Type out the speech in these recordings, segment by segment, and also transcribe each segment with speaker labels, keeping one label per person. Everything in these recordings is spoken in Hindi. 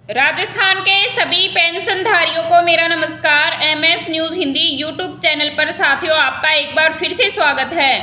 Speaker 1: राजस्थान के सभी पेंशनधारियों को मेरा नमस्कार। MS news Hindi YouTube channel पर साथियों आपका एक बार फिर से स्वागत है।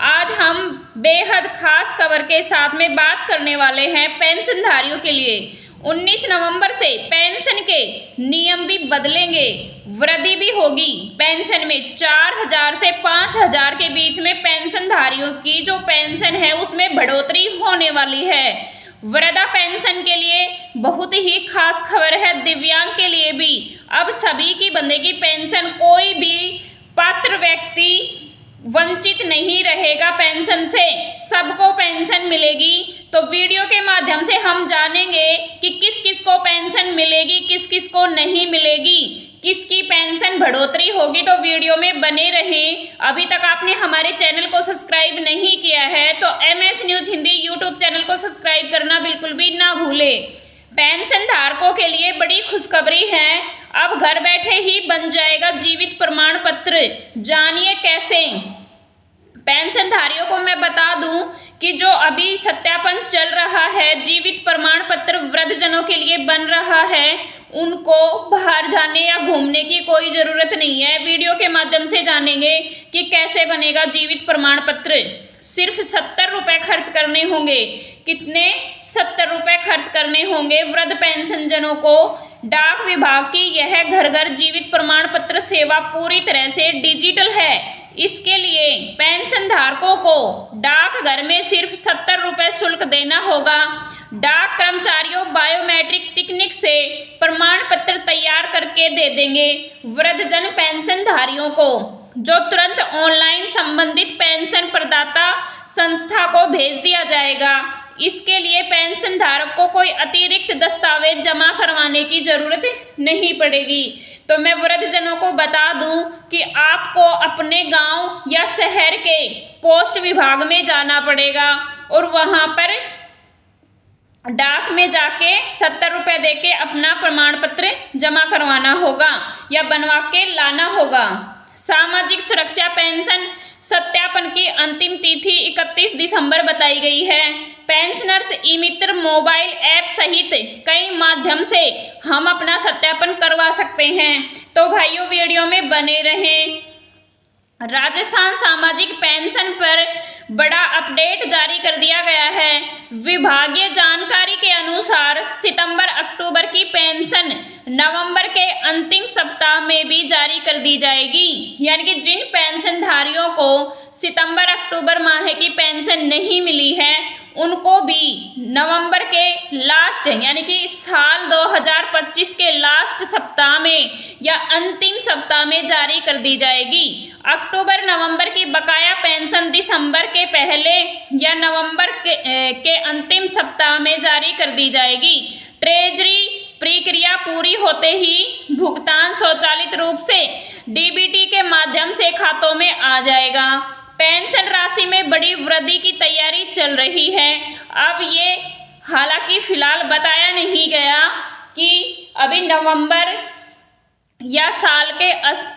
Speaker 1: आज हम बेहद खास खबर के साथ में बात करने वाले हैं पेंशनधारियों के लिए। 19 नवंबर से पेंशन के नियम भी बदलेंगे, वृद्धि भी होगी। पेंशन में 4,000 से 5,000 के बीच में पेंशनधारियों की जो पेंशन है उसमें बढ़ोतरी होने वाली है। वृद्धा पेंशन के लिए बहुत ही खास खबर है, दिव्यांग के लिए भी अब सभी की बंदेगी पेंशन, कोई भी पात्र व्यक्ति वंचित नहीं रहेगा पेंशन से, सबको पेंशन मिलेगी। तो वीडियो के माध्यम से हम जानेंगे कि किस किस को पेंशन मिलेगी, किस किस को नहीं मिलेगी, किसकी पेंशन बढ़ोतरी होगी। तो वीडियो में बने रहें। अभी तक आपने हमारे चैनल को सब्सक्राइब नहीं किया है तो MS news Hindi YouTube channel को सब्सक्राइब करना बिल्कुल भी ना भूलें। पेंशन धारकों के लिए बड़ी खुशखबरी है, अब घर बैठे ही बन जाएगा जीवित प्रमाण पत्र। जानिए कैसे। पेंशनधारियों को मैं बता दूं कि जो अभी सत्यापन चल रहा है, जीवित प्रमाण पत्र वृद्धजनों के लिए बन रहा है, उनको बाहर जाने या घूमने की कोई ज़रूरत नहीं है। वीडियो के माध्यम से जानेंगे कि कैसे बनेगा जीवित प्रमाण पत्र। सिर्फ 70 रुपये खर्च करने होंगे। कितने? 70 रुपये खर्च करने होंगे वृद्ध पेंशनजनों को। डाक विभाग की यह घर घर जीवित प्रमाण पत्र सेवा पूरी तरह से डिजिटल है। इसके लिए पेंशन धारकों को डाकघर में सिर्फ 70 रुपये शुल्क देना होगा। डाक कर्मचारियों बायोमेट्रिक तकनीक से प्रमाण पत्र तैयार करके दे देंगे वृद्धजन पेंशनधारियों को, जो तुरंत ऑनलाइन संबंधित पेंशन प्रदाता संस्था को भेज दिया जाएगा। इसके लिए पेंशन धारक को कोई अतिरिक्त दस्तावेज जमा करवाने की जरूरत नहीं पड़ेगी। तो मैं वृद्धजनों को बता दूं कि आपको अपने गांव या शहर के पोस्ट विभाग में जाना पड़ेगा और वहां पर डाक में जाके 70 रुपये दे के अपना प्रमाण पत्र जमा करवाना होगा या बनवा के लाना होगा। सामाजिक सुरक्षा पेंशन सत्यापन की अंतिम तिथि 31 दिसंबर बताई गई है। पेंशनर्स ई मित्र मोबाइल ऐप सहित कई माध्यम से हम अपना सत्यापन करवा सकते हैं। तो भाइयों वीडियो में बने रहें। राजस्थान सामाजिक पेंशन पर बड़ा अपडेट जारी कर दिया गया है। विभागीय जानकारी के अनुसार सितंबर अक्टूबर की पेंशन नवंबर के अंतिम सप्ताह में भी जारी कर दी जाएगी। यानी कि जिन पेंशनधारियों को सितंबर अक्टूबर माह की पेंशन नहीं मिली है उनको भी नवंबर के लास्ट यानी कि साल 2025 के लास्ट सप्ताह में या अंतिम सप्ताह में जारी कर दी जाएगी। अक्टूबर नवंबर की बकाया पेंशन दिसंबर के पहले या नवंबर के अंतिम सप्ताह में जारी कर दी जाएगी। ट्रेजरी प्रक्रिया पूरी होते ही भुगतान स्वचालित रूप से डीबीटी के माध्यम से खातों में आ जाएगा। पेंशन राशि में बड़ी वृद्धि की तैयारी चल रही है। अब ये हालांकि फिलहाल बताया नहीं गया कि अभी नवंबर या साल के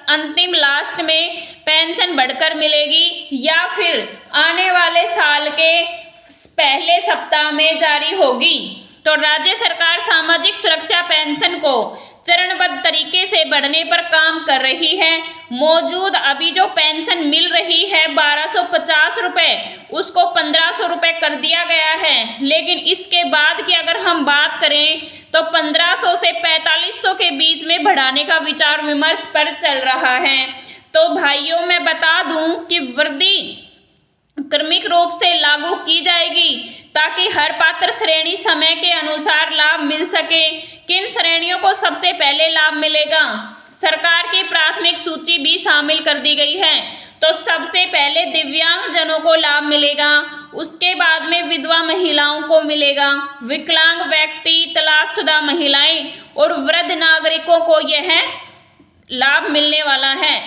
Speaker 1: अंतिम लास्ट में पेंशन बढ़कर मिलेगी या फिर आने वाले साल के पहले सप्ताह में जारी होगी। तो राज्य सरकार सामाजिक सुरक्षा पेंशन को चरणबद्ध तरीके से बढ़ने पर काम कर रही है। मौजूद अभी जो पेंशन मिल रही है 1250 रुपये, उसको 1500 रुपये कर दिया गया है। लेकिन इसके बाद की अगर हम बात करें तो 1500 से 4500 के बीच में बढ़ाने का विचार विमर्श पर चल रहा है। तो भाइयों मैं बता दूं कि वृद्धि क्रमिक रूप से लागू की जाएगी ताकि हर पात्र श्रेणी समय के अनुसार लाभ मिल सके। किन श्रेणियों को सबसे पहले लाभ मिलेगा? सरकार की प्राथमिक सूची भी शामिल कर दी गई है। तो सबसे पहले दिव्यांग जनों को लाभ मिलेगा, उसके बाद में विधवा महिलाओं को मिलेगा, विकलांग व्यक्ति, तलाकशुदा महिलाएं और वृद्ध नागरिकों को यह लाभ मिलने वाला है।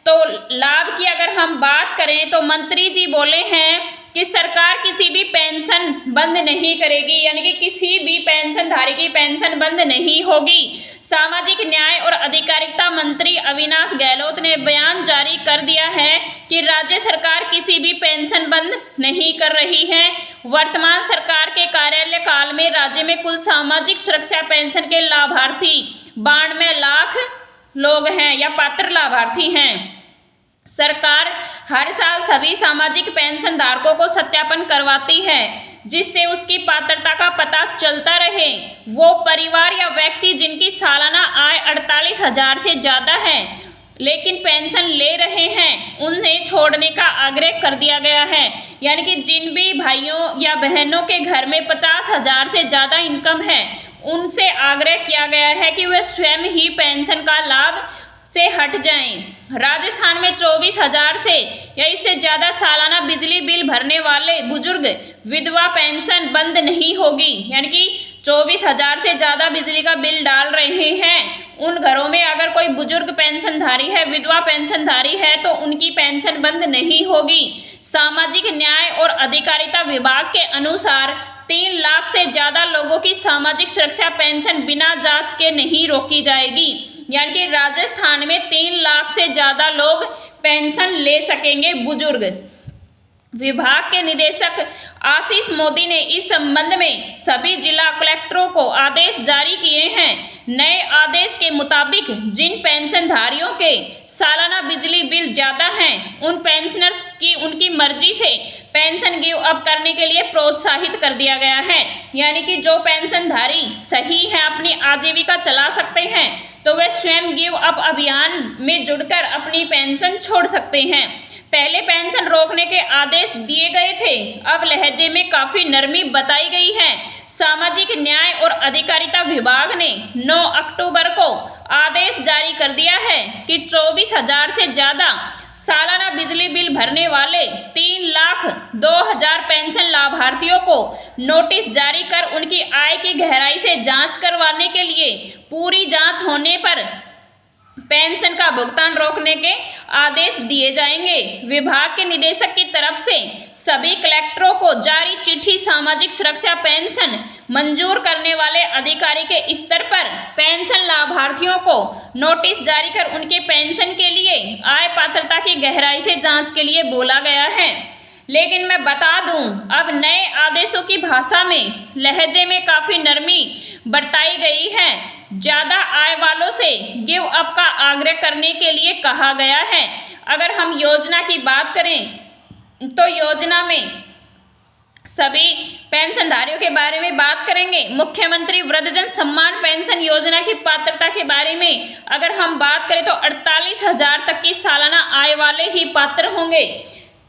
Speaker 1: तो लाभ की अगर हम बात करें तो मंत्री जी बोले हैं कि सरकार किसी भी पेंशन बंद नहीं करेगी, यानी कि किसी भी पेंशनधारी की पेंशन बंद नहीं होगी। सामाजिक न्याय और अधिकारिता मंत्री अविनाश गहलोत ने बयान जारी कर दिया है कि राज्य सरकार किसी भी पेंशन बंद नहीं कर रही है। वर्तमान सरकार के कार्यकाल काल में राज्य में कुल सामाजिक सुरक्षा पेंशन के लाभार्थी 92 लाख लोग हैं या पात्र लाभार्थी हैं। सरकार हर साल सभी सामाजिक पेंशन धारकों को सत्यापन करवाती है जिससे उसकी पात्रता का पता चलता रहे। वो परिवार या व्यक्ति जिनकी सालाना आय 48,000 से ज़्यादा है लेकिन पेंशन ले रहे हैं उन्हें छोड़ने का आग्रह कर दिया गया है। यानी कि जिन भी भाइयों या बहनों के घर में 50,000 से ज़्यादा इनकम है उनसे आग्रह किया गया है कि वे स्वयं ही पेंशन का लाभ से हट जाएं। राजस्थान में 24,000 से या इससे ज़्यादा सालाना बिजली बिल भरने वाले बुजुर्ग विधवा पेंशन बंद नहीं होगी। यानी कि 24,000 से ज़्यादा बिजली का बिल डाल रहे हैं उन घरों में अगर कोई बुजुर्ग पेंशनधारी है, विधवा पेंशनधारी है तो उनकी पेंशन बंद नहीं होगी। सामाजिक न्याय और अधिकारिता विभाग के अनुसार 3 लाख से ज़्यादा लोगों की सामाजिक सुरक्षा पेंशन बिना जांच के नहीं रोकी जाएगी। यानी कि राजस्थान में 3 लाख से ज़्यादा लोग पेंशन ले सकेंगे बुजुर्ग। विभाग के निदेशक आशीष मोदी ने इस संबंध में सभी जिला कलेक्टरों को आदेश जारी किए हैं। नए आदेश के मुताबिक जिन पेंशनधारियों के सालाना बिजली बिल ज़्यादा हैं उन पेंशनर्स की उनकी मर्जी से पेंशन गिव अप करने के लिए प्रोत्साहित कर दिया गया है। यानी कि जो पेंशनधारी सही है अपनी आजीविका चला सकते हैं तो वे स्वयं गिव अप अभियान में जुड़कर अपनी पेंशन छोड़ सकते हैं। पहले पेंशन रोकने के आदेश दिए गए थे, अब लहजे में काफ़ी नरमी बताई गई है। सामाजिक न्याय और अधिकारिता विभाग ने 9 अक्टूबर को आदेश जारी कर दिया है कि 24,000 से ज़्यादा सालाना बिजली बिल भरने वाले 3,02,000 पेंशन लाभार्थियों को नोटिस जारी कर उनकी आय की गहराई से जांच करवाने के लिए पूरी जांच होने पर पेंशन का भुगतान रोकने के आदेश दिए जाएंगे। विभाग के निदेशक की तरफ से सभी कलेक्टरों को जारी चिट्ठी सामाजिक सुरक्षा पेंशन मंजूर करने वाले अधिकारी के स्तर पर पेंशन लाभार्थियों को नोटिस जारी कर उनके पेंशन के लिए आय पात्रता की गहराई से जांच के लिए बोला गया है। लेकिन मैं बता दूं, अब नए आदेशों की भाषा में लहजे में काफ़ी नरमी बरताई गई है। ज़्यादा आय वालों से गिव अप का आग्रह करने के लिए कहा गया है। अगर हम योजना की बात करें तो योजना में सभी पेंशनधारियों के बारे में बात करेंगे। मुख्यमंत्री वृद्धजन सम्मान पेंशन योजना की पात्रता के बारे में अगर हम बात करें तो 48,000 तक की सालाना आय वाले ही पात्र होंगे।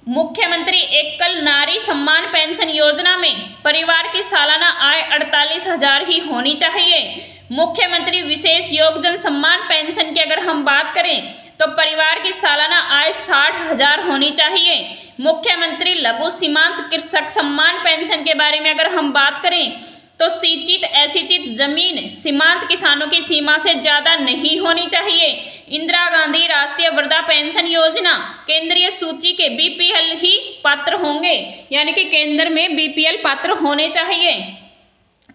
Speaker 1: मुख्यमंत्री एकल नारी सम्मान पेंशन योजना में परिवार की सालाना आय 48,000 ही होनी चाहिए। मुख्यमंत्री विशेष योगदान सम्मान पेंशन की अगर हम बात करें तो परिवार की सालाना आय 60,000 होनी चाहिए। मुख्यमंत्री लघु सीमांत कृषक सम्मान पेंशन के बारे में अगर हम बात करें तो सिंचित असिंचित जमीन सीमांत किसानों की सीमा से ज़्यादा नहीं होनी चाहिए। इंदिरा गांधी राष्ट्रीय वृद्धा पेंशन योजना केंद्रीय सूची के बीपीएल ही पात्र होंगे। यानी कि केंद्र में बीपीएल पात्र होने चाहिए।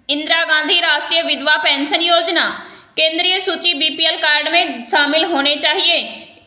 Speaker 1: इंदिरा गांधी राष्ट्रीय विधवा पेंशन योजना केंद्रीय सूची बीपीएल कार्ड में शामिल होने चाहिए।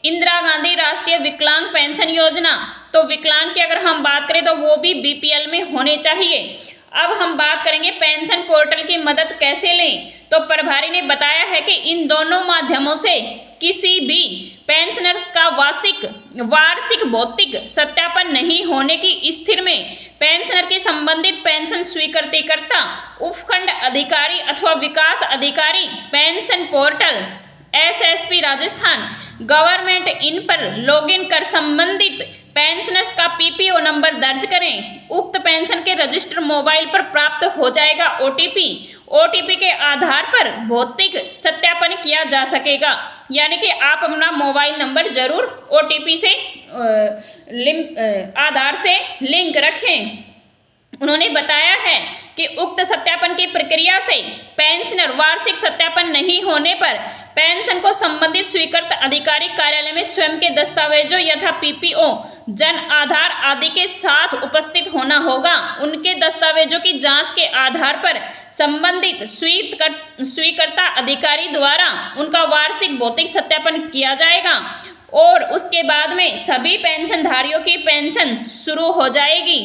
Speaker 1: इंदिरा गांधी राष्ट्रीय विकलांग पेंशन योजना तो विकलांग की अगर हम बात करें तो वो भी बीपीएल में होने चाहिए। अब हम बात करेंगे पेंशन पोर्टल की मदद कैसे लें। तो प्रभारी ने बताया है कि इन दोनों माध्यमों से किसी भी पेंशनर्स का वार्षिक भौतिक सत्यापन नहीं होने की स्थिति में पेंशनर की संबंधित पेंशन स्वीकृतिकर्ता उपखंड अधिकारी अथवा विकास अधिकारी pension portal SSP Rajasthan government in पर लॉगिन कर संबंधित पेंशनर्स का पीपीओ नंबर दर्ज करें। उक्त पेंशन के रजिस्टर मोबाइल पर प्राप्त हो जाएगा ओटीपी के आधार पर भौतिक सत्यापन किया जा सकेगा। यानी कि आप अपना मोबाइल नंबर जरूर ओटीपी से आधार से लिंक रखें। उन्होंने बताया है कि उक्त सत्यापन की प्रक्रिया से पेंशनर वार्षिक सत्यापन नहीं होने पर पेंशन को संबंधित स्वीकृत आधिकारिक कार्यालय में स्वयं के दस्तावेजों यथा पीपीओ, जन आधार आदि के साथ उपस्थित होना होगा। उनके दस्तावेजों की जांच के आधार पर संबंधित स्वीकृता अधिकारी द्वारा उनका वार्षिक भौतिक सत्यापन किया जाएगा और उसके बाद में सभी पेंशनधारियों की पेंशन शुरू हो जाएगी।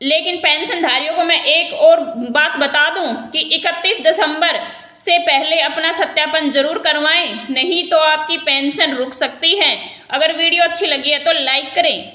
Speaker 1: लेकिन पेंशनधारियों को मैं एक और बात बता दूं कि 31 दिसंबर से पहले अपना सत्यापन जरूर करवाएं, नहीं तो आपकी पेंशन रुक सकती है। अगर वीडियो अच्छी लगी है तो लाइक करें।